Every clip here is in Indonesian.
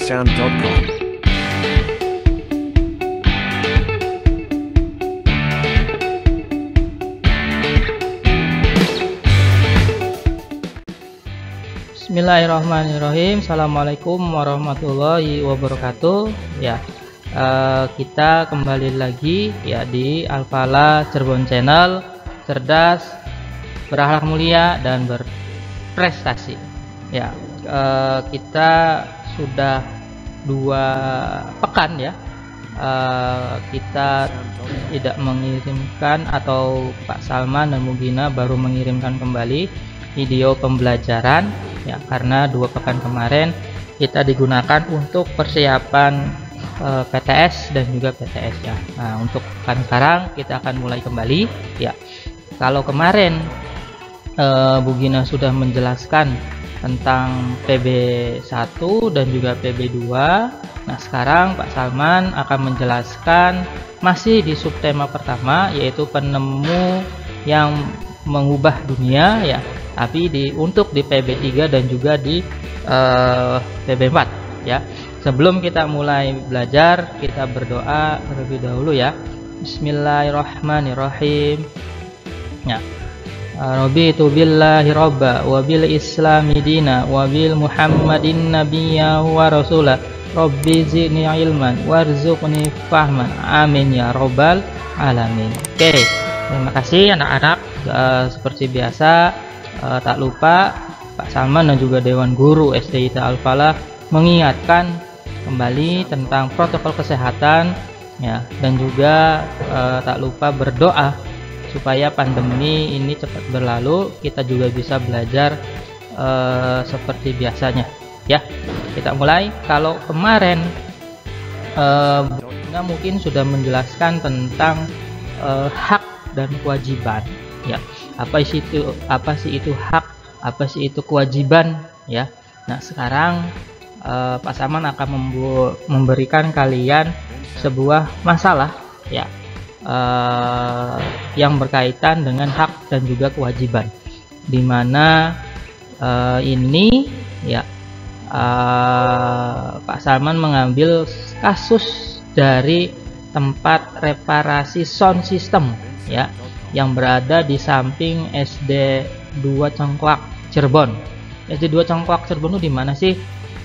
www.sound.com. Bismillahirrahmanirrahim. Assalamualaikum warahmatullahi wabarakatuh. Ya, kita kembali lagi ya di Alfala Cirebon Channel, cerdas, berakhlak mulia dan berprestasi. Ya, kita sudah 2 pekan ya. Kita tidak mengirimkan, atau Pak Salman dan Bu Gina baru mengirimkan kembali video pembelajaran ya, karena 2 pekan kemarin kita digunakan untuk persiapan PTS dan juga PTS ya. Nah, untuk pekan sekarang kita akan mulai kembali ya. Kalau kemarin Bu Gina sudah menjelaskan tentang PB1 dan juga PB2, nah sekarang Pak Salman akan menjelaskan masih di subtema pertama, yaitu penemu yang mengubah dunia ya, tapi untuk di PB3 dan juga di PB4 ya. Sebelum kita mulai belajar, kita berdoa terlebih dahulu ya. Bismillahirrahmanirrahim. Ya. Raditu billahi robba wa bil islami dina wa bil muhammadin nabiyya wa rasula rabbi zidni ilman warzuqni fahman amin ya robbal alamin. Oke, terima kasih anak-anak. Seperti biasa, tak lupa Pak Salman dan juga Dewan Guru SDIT Alfala mengingatkan kembali tentang protokol kesehatan ya, dan juga tak lupa berdoa supaya pandemi ini cepat berlalu, kita juga bisa belajar seperti biasanya ya. Kita mulai. Kalau kemarin mungkin sudah menjelaskan tentang hak dan kewajiban ya. Apa sih itu hak, apa sih itu kewajiban ya. Nah, sekarang Pak Salman akan memberikan kalian sebuah masalah ya, yang berkaitan dengan hak dan juga kewajiban, dimana ini ya, Pak Salman mengambil kasus dari tempat reparasi sound system ya, yang berada di samping SD 2 Cengkoak Cirebon. SD 2 Cengkoak Cirebon itu di mana sih?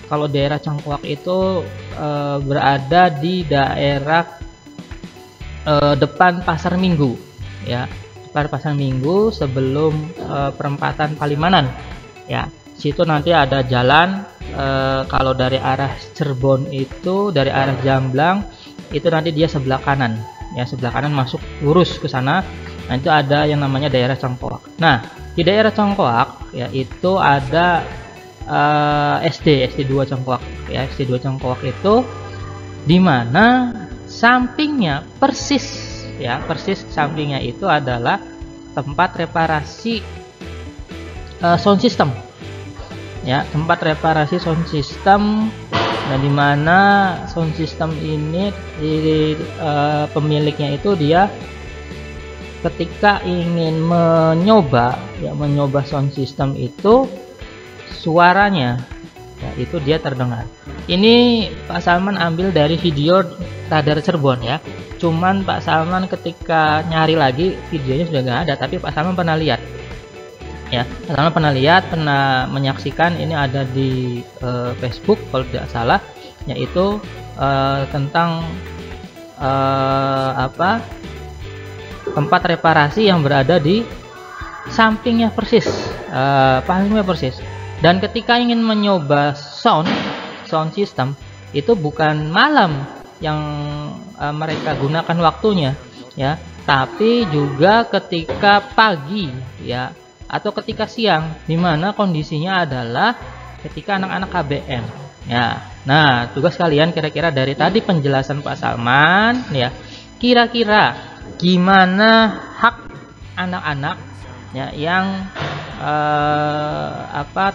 Kalau daerah Cengkoak itu berada di daerah depan Pasar Minggu ya, depan Pasar Minggu sebelum perempatan Palimanan ya. Situ nanti ada jalan, kalau dari arah Cirebon itu, dari arah Jamblang itu nanti dia sebelah kanan ya, sebelah kanan masuk lurus ke sana. Nah, itu ada yang namanya daerah Cengkoak. Nah, di daerah Cengkoak ya itu ada SD 2 Cengkoak ya. SD 2 Cengkoak itu dimana sampingnya persis sampingnya itu adalah tempat reparasi sound system ya, tempat reparasi sound system. Nah, dimana sound system ini pemiliknya itu dia ketika ingin mencoba sound system itu, suaranya ya, itu dia terdengar. Ini Pak Salman ambil dari video Radar Cirebon ya. Cuman Pak Salman ketika nyari lagi videonya sudah nggak ada, tapi Pak Salman pernah lihat ya. Pak Salman pernah menyaksikan, ini ada di Facebook kalau tidak salah, yaitu tentang tempat reparasi yang berada di sampingnya persis, pahamnya persis. Dan ketika ingin mencoba sound system itu bukan malam yang mereka gunakan waktunya ya, tapi juga ketika pagi ya, atau ketika siang, dimana kondisinya adalah ketika anak-anak KBM ya. Nah, tugas kalian kira-kira dari tadi penjelasan Pak Salman ya, kira-kira gimana hak anak-anak ya yang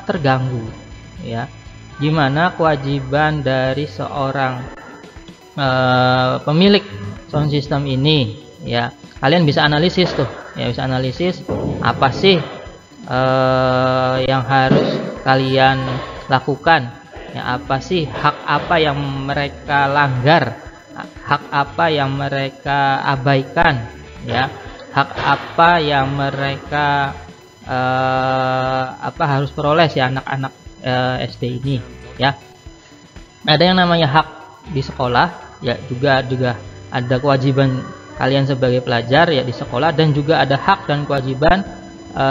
terganggu ya, gimana kewajiban dari seorang pemilik sound system ini ya. Kalian bisa analisis tuh ya, bisa analisis apa sih yang harus kalian lakukan ya, apa sih hak apa yang mereka langgar, hak apa yang mereka abaikan, ya, hak apa yang mereka harus peroleh ya anak-anak SD ini, ya. Ada yang namanya hak di sekolah, ya, juga ada kewajiban kalian sebagai pelajar ya di sekolah, dan juga ada hak dan kewajiban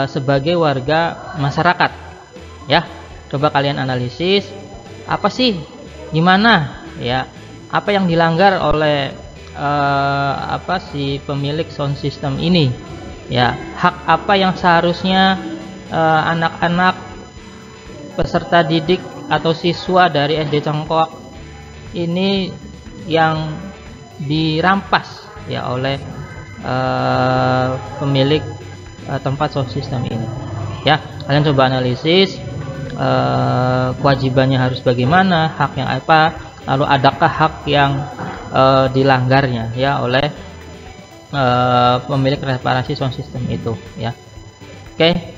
sebagai warga masyarakat, ya. Coba kalian analisis, apa sih, gimana, ya, apa yang dilanggar oleh si pemilik sound system ini, ya, hak apa yang seharusnya anak-anak peserta didik atau siswa dari SD Cengkoak ini yang dirampas ya oleh pemilik tempat sound system ini, ya. Kalian coba analisis kewajibannya harus bagaimana, hak yang apa, lalu adakah hak yang dilanggarnya ya oleh pemilik reparasi sound system itu, ya. Oke.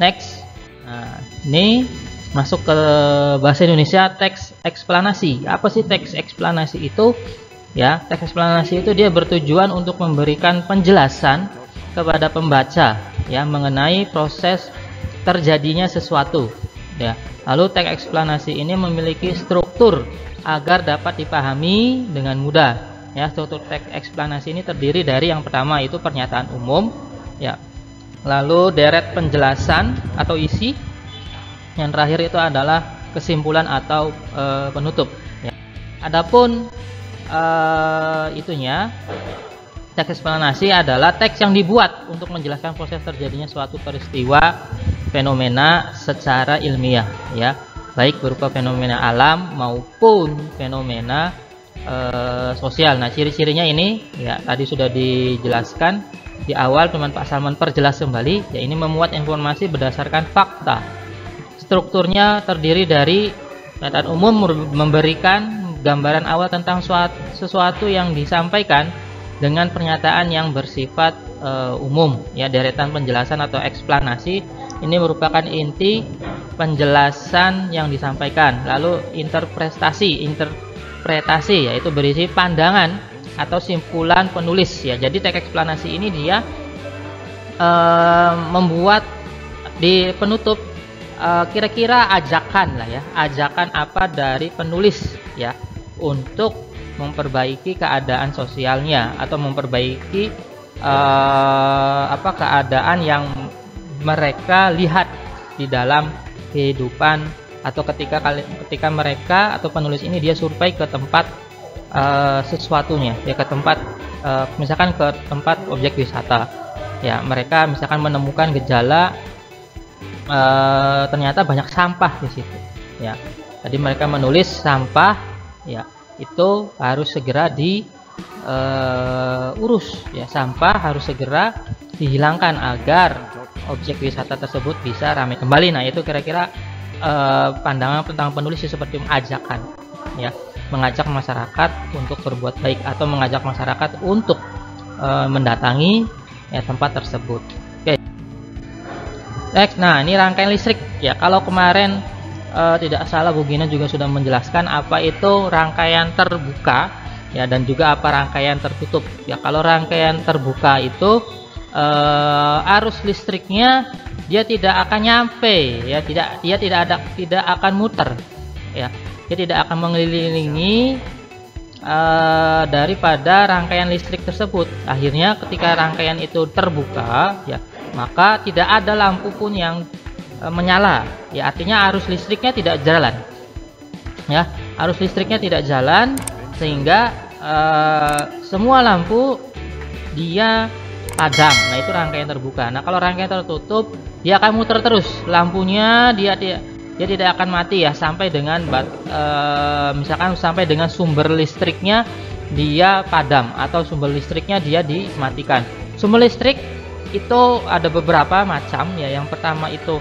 Next. Nah, ini masuk ke bahasa Indonesia, teks eksplanasi. Apa sih teks eksplanasi itu? Ya, teks eksplanasi itu dia bertujuan untuk memberikan penjelasan kepada pembaca ya mengenai proses terjadinya sesuatu, ya. Lalu teks eksplanasi ini memiliki struktur agar dapat dipahami dengan mudah, ya. Struktur teks eksplanasi ini terdiri dari yang pertama itu pernyataan umum, ya. Lalu deret penjelasan atau isi. Yang terakhir itu adalah kesimpulan atau penutup, ya. Adapun teks eksplanasi adalah teks yang dibuat untuk menjelaskan proses terjadinya suatu peristiwa fenomena secara ilmiah, ya, baik berupa fenomena alam maupun fenomena sosial. Nah, ciri-cirinya ini ya tadi sudah dijelaskan di awal, cuman Pak Salman perjelas kembali, ya. Ini memuat informasi berdasarkan fakta. Strukturnya terdiri dari pernyataan umum, memberikan gambaran awal tentang sesuatu yang disampaikan dengan pernyataan yang bersifat umum, ya. Deretan penjelasan atau eksplanasi ini merupakan inti penjelasan yang disampaikan. Lalu interpretasi yaitu berisi pandangan atau simpulan penulis, ya. Jadi teks eksplanasi ini dia membuat di penutup kira-kira ajakan lah, ya, ajakan apa dari penulis, ya, untuk memperbaiki keadaan sosialnya atau memperbaiki keadaan yang mereka lihat di dalam kehidupan, atau ketika mereka atau penulis ini dia survei ke tempat sesuatunya, ya, ke tempat misalkan ke tempat objek wisata, ya. Mereka misalkan menemukan gejala ternyata banyak sampah di situ, ya. Tadi mereka menulis sampah, ya, itu harus segera diurus, ya. Sampah harus segera dihilangkan agar objek wisata tersebut bisa ramai kembali. Nah, itu kira-kira pandangan tentang penulis seperti ajakan, ya, mengajak masyarakat untuk berbuat baik atau mengajak masyarakat untuk mendatangi ya tempat tersebut. Oke. Next, nah ini rangkaian listrik, ya. Kalau kemarin tidak salah Bu Gina juga sudah menjelaskan apa itu rangkaian terbuka, ya, dan juga apa rangkaian tertutup, ya. Kalau rangkaian terbuka itu arus listriknya dia tidak akan nyampe, ya, tidak akan muter, ya. Dia tidak akan mengelilingi daripada rangkaian listrik tersebut. Akhirnya ketika rangkaian itu terbuka, ya, maka tidak ada lampu pun yang menyala, ya. Artinya arus listriknya tidak jalan, ya. Arus listriknya tidak jalan sehingga semua lampu dia padam. Nah, itu rangkaian terbuka. Nah, kalau rangkaian tertutup dia akan muter terus lampunya, dia tidak akan mati, ya, sampai dengan misalkan sampai dengan sumber listriknya dia padam atau sumber listriknya dia dimatikan. Sumber listrik itu ada beberapa macam, ya. Yang pertama itu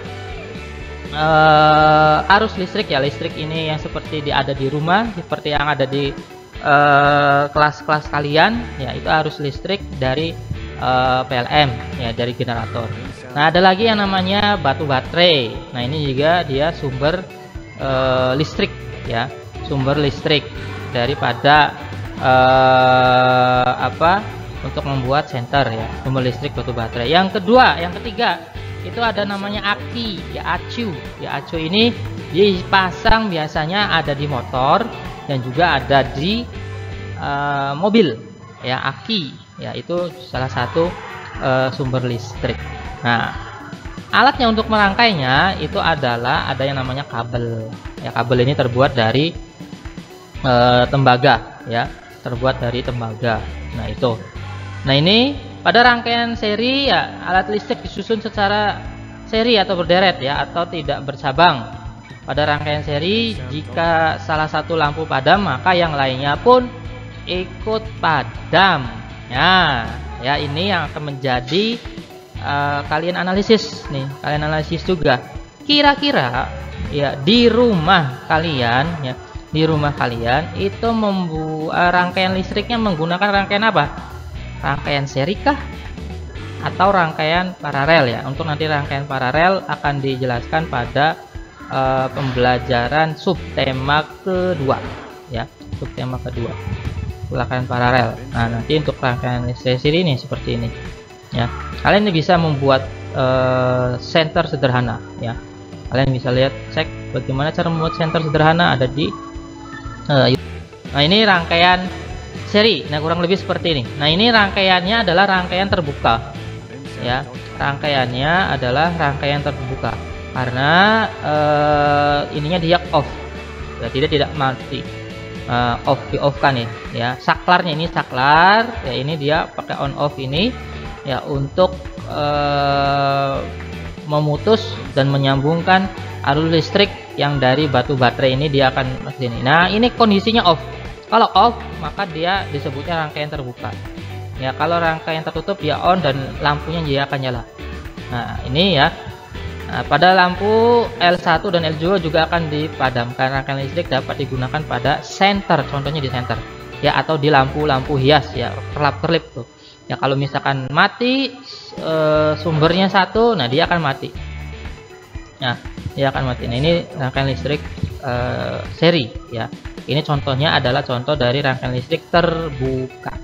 arus listrik, ya. Listrik ini yang seperti ada di rumah, seperti yang ada di kelas-kelas kalian, ya. Itu arus listrik dari PLM, ya, dari generator. Nah, ada lagi yang namanya batu baterai. Nah, ini juga dia sumber listrik ya, sumber listrik daripada untuk membuat senter ya, sumber listrik batu baterai. Yang ketiga itu ada namanya aki ya, acu ya. Acu ini dipasang biasanya ada di motor dan juga ada di mobil ya. Aki ya, itu salah satu sumber listrik. Nah, alatnya untuk merangkainya itu adalah ada yang namanya kabel ya. Kabel ini terbuat dari tembaga ya, terbuat dari tembaga. Nah itu. Nah ini pada rangkaian seri ya, alat listrik disusun secara seri atau berderet ya, atau tidak bercabang. Pada rangkaian seri, jika salah satu lampu padam maka yang lainnya pun ikut padam. Ya ini yang akan menjadi kalian analisis nih, kalian analisis juga. Kira-kira ya di rumah kalian ya, di rumah kalian itu membuat rangkaian listriknya menggunakan rangkaian apa? Rangkaian seri kah atau rangkaian paralel ya? Untuk nanti rangkaian paralel akan dijelaskan pada pembelajaran subtema kedua ya, subtema kedua, rangkaian paralel. Nah nanti untuk rangkaian seri ini seperti ini ya. Kalian bisa membuat senter sederhana ya. Kalian bisa lihat, cek bagaimana cara membuat senter sederhana, ada di nah ini rangkaian seri. Nah kurang lebih seperti ini. Nah ini rangkaiannya adalah rangkaian terbuka ya, rangkaiannya adalah rangkaian terbuka karena ininya dia off ya, tidak mati, off, di off kan ya. Saklarnya ini saklar ya, ini dia pakai on off ini ya, untuk memutus dan menyambungkan arus listrik yang dari batu baterai ini, dia akan ke sini. Nah ini kondisinya off. Kalau off maka dia disebutnya rangkaian terbuka ya. Kalau rangkaian tertutup dia on dan lampunya dia akan nyala. Nah ini ya. Nah, pada lampu L1 dan L2 juga akan dipadamkan. Rangkaian listrik dapat digunakan pada senter, contohnya di senter ya, atau di lampu-lampu hias ya, kerlap-kerlip tuh ya. Kalau misalkan mati sumbernya satu, nah dia akan mati. Nah dia akan mati. Nah ini rangkaian listrik seri ya. Ini contohnya adalah contoh dari rangkaian listrik terbuka.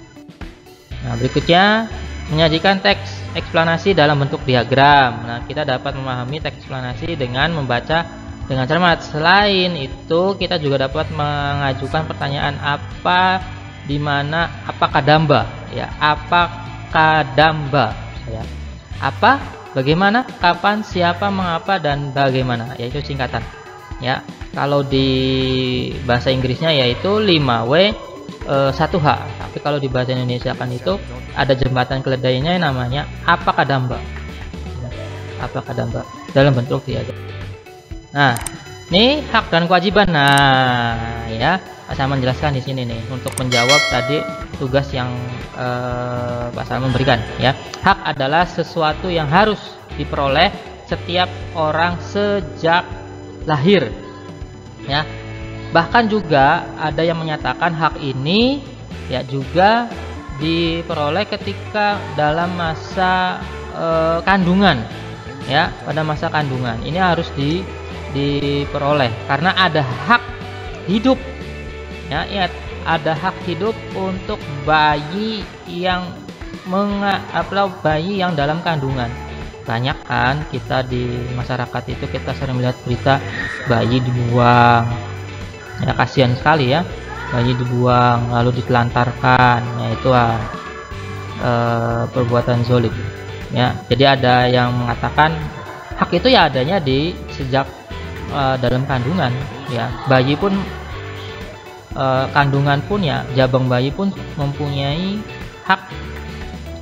Nah berikutnya menyajikan teks eksplanasi dalam bentuk diagram. Nah kita dapat memahami teks eksplanasi dengan membaca dengan cermat. Selain itu kita juga dapat mengajukan pertanyaan apa, di mana, apakah damba ya, apakah damba ya, apa, bagaimana, kapan, siapa, mengapa, dan bagaimana, yaitu singkatan ya. Kalau di bahasa Inggrisnya yaitu 5W 1H, tapi kalau di bahasa Indonesia kan itu ada jembatan keledainya yang namanya apakah damba ya, apakah damba dalam bentuk diagram. Nah ini hak dan kewajiban. Nah ya, saya menjelaskan di sini nih untuk menjawab tadi tugas yang Pak Salman memberikan ya. Hak adalah sesuatu yang harus diperoleh setiap orang sejak lahir ya. Bahkan juga ada yang menyatakan hak ini ya juga diperoleh ketika dalam masa kandungan ya. Pada masa kandungan ini harus diperoleh karena ada hak hidup ya. Ingat, ada hak hidup untuk bayi yang bayi yang dalam kandungan. Banyak kan kita di masyarakat itu kita sering melihat berita bayi dibuang ya, kasihan sekali ya, bayi dibuang lalu ditelantarkan ya, itu perbuatan zolim ya. Jadi ada yang mengatakan hak itu ya adanya di sejak dalam kandungan ya. Bayi pun kandungan pun ya, jabang bayi pun mempunyai hak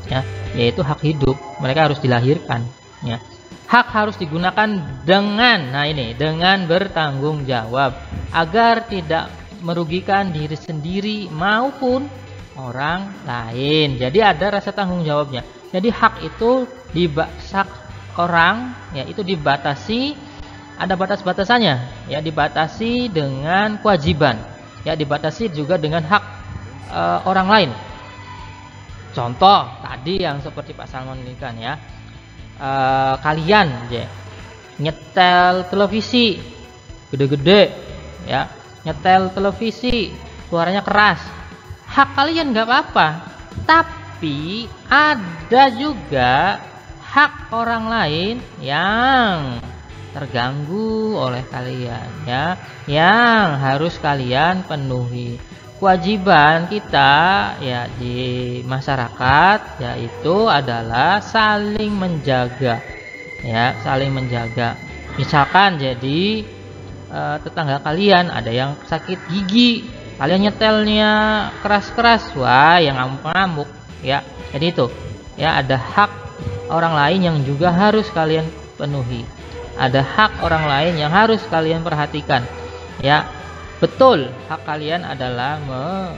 ya, yaitu hak hidup. Mereka harus dilahirkan ya. Hak harus digunakan dengan, nah ini, dengan bertanggung jawab agar tidak merugikan diri sendiri maupun orang lain. Jadi ada rasa tanggung jawabnya. Jadi hak itu hak orang ya itu dibatasi, ada batas-batasannya ya, dibatasi dengan kewajiban ya, dibatasi juga dengan hak orang lain. Contoh tadi yang seperti Pak Salman ini kan ya, kalian ya, nyetel televisi gede-gede, ya, nyetel televisi, suaranya keras. Hak kalian nggak apa-apa. Tapi ada juga hak orang lain yang terganggu oleh kalian, ya, yang harus kalian penuhi. Kewajiban kita ya di masyarakat yaitu adalah saling menjaga, ya, saling menjaga. Misalkan jadi tetangga kalian ada yang sakit gigi, kalian nyetelnya keras-keras, wah yang ngamuk-ngamuk, ya. Jadi itu, ya, ada hak orang lain yang juga harus kalian penuhi. Ada hak orang lain yang harus kalian perhatikan, ya. Betul, hak kalian adalah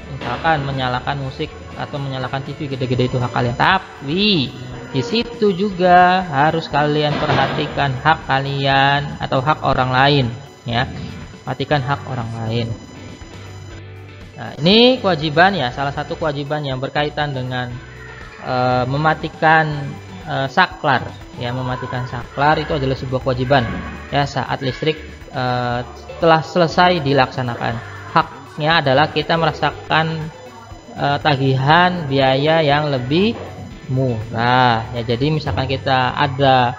misalkan menyalakan musik atau menyalakan TV gede-gede, itu hak kalian. Tapi di situ juga harus kalian perhatikan hak kalian atau hak orang lain, ya. Perhatikan hak orang lain. Nah, ini kewajiban, ya, salah satu kewajiban yang berkaitan dengan mematikan saklar, ya. Mematikan saklar itu adalah sebuah kewajiban, ya, saat listrik telah selesai dilaksanakan. Haknya adalah kita merasakan tagihan biaya yang lebih murah, ya. Jadi misalkan kita ada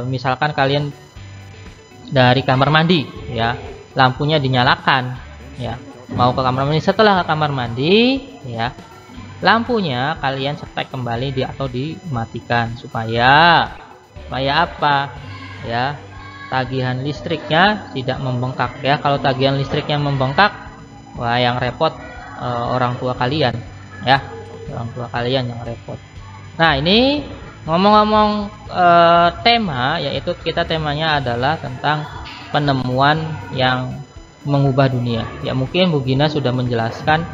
misalkan kalian dari kamar mandi, ya, lampunya dinyalakan, ya, mau ke kamar mandi, setelah ke kamar mandi, ya, lampunya kalian setek kembali atau dimatikan supaya apa, ya, tagihan listriknya tidak membengkak, ya. Kalau tagihan listriknya membengkak, wah yang repot orang tua kalian, ya, orang tua kalian yang repot. Nah, ini ngomong-ngomong tema, yaitu kita temanya adalah tentang penemuan yang mengubah dunia, ya. Mungkin Bu Gina sudah menjelaskan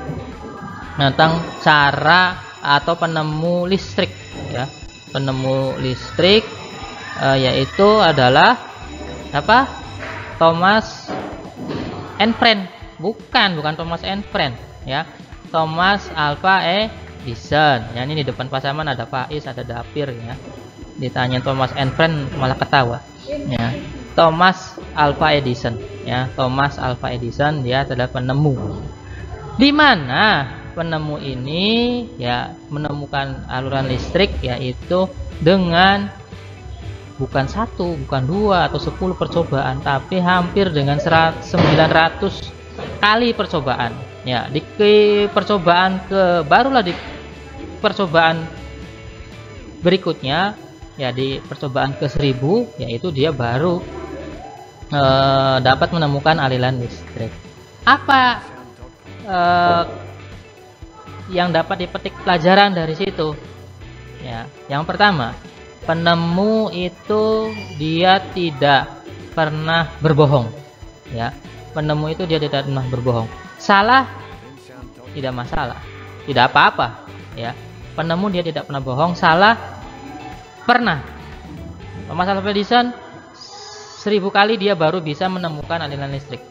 tentang cara atau penemu listrik, ya. Penemu listrik yaitu adalah apa? Thomas and Friend. Bukan Thomas and Friend, ya. Thomas Alva Edison. Ya, ini di depan pasaman ada Faiz, ada Dapir, ya. Ditanya Thomas and Friend malah ketawa, ya. Thomas Alva Edison, ya. Thomas Alva Edison, dia adalah penemu. Di mana penemu ini, ya, menemukan aliran listrik, yaitu dengan bukan 1, bukan 2 atau 10 percobaan, tapi hampir dengan 900 kali percobaan, ya. Di percobaan barulah di percobaan berikutnya, ya, di percobaan ke 1000, yaitu dia baru dapat menemukan aliran listrik. Apa yang dapat dipetik pelajaran dari situ, ya? Yang pertama, penemu itu dia tidak pernah berbohong, ya. Penemu itu dia tidak pernah berbohong. Salah tidak masalah, tidak apa-apa, ya. Penemu dia tidak pernah bohong, salah pernah. Thomas Alva Edison 1000 kali dia baru bisa menemukan aliran listrik,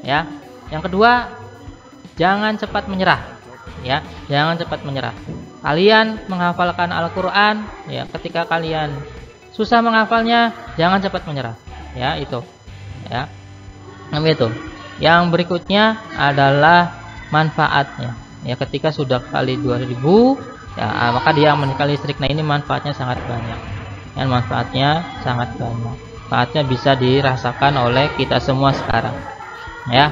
ya. Yang kedua, jangan cepat menyerah, ya. Jangan cepat menyerah. Kalian menghafalkan Al-Quran, ya, ketika kalian susah menghafalnya, jangan cepat menyerah, ya. Itu, ya. Itu. Yang berikutnya adalah manfaatnya, ya. Ketika sudah kali 2000, ya, maka dia menikah listrik. Nah, ini manfaatnya sangat banyak, dan manfaatnya sangat banyak. Manfaatnya bisa dirasakan oleh kita semua sekarang, ya.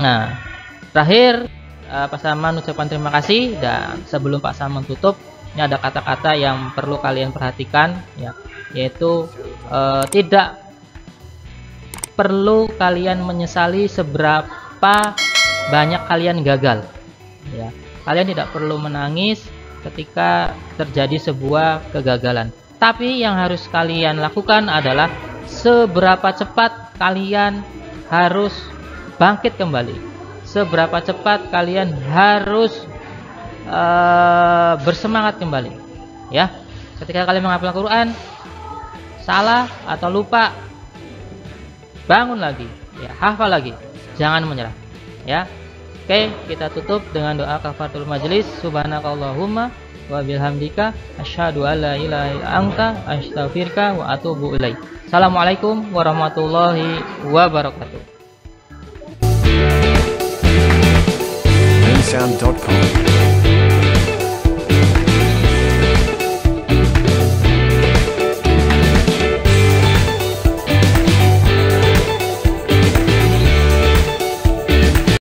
Nah, terakhir Pak Salman ucapkan terima kasih, dan sebelum Pak Salman tutup, ini ada kata-kata yang perlu kalian perhatikan, ya, yaitu tidak perlu kalian menyesali seberapa banyak kalian gagal, ya. Kalian tidak perlu menangis ketika terjadi sebuah kegagalan, tapi yang harus kalian lakukan adalah seberapa cepat kalian harus bangkit kembali. Seberapa cepat kalian harus bersemangat kembali, ya. Ketika kalian menghafal Al-Quran, salah atau lupa, bangun lagi, ya, hafal lagi, jangan menyerah, ya. Oke, kita tutup dengan doa kafaratul majelis. Subhanakallahumma wa bihamdika asyhadu an la ilaha illa anta astaghfiruka wa atubu ilaik. Assalamualaikum warahmatullahi wabarakatuh. Sound.com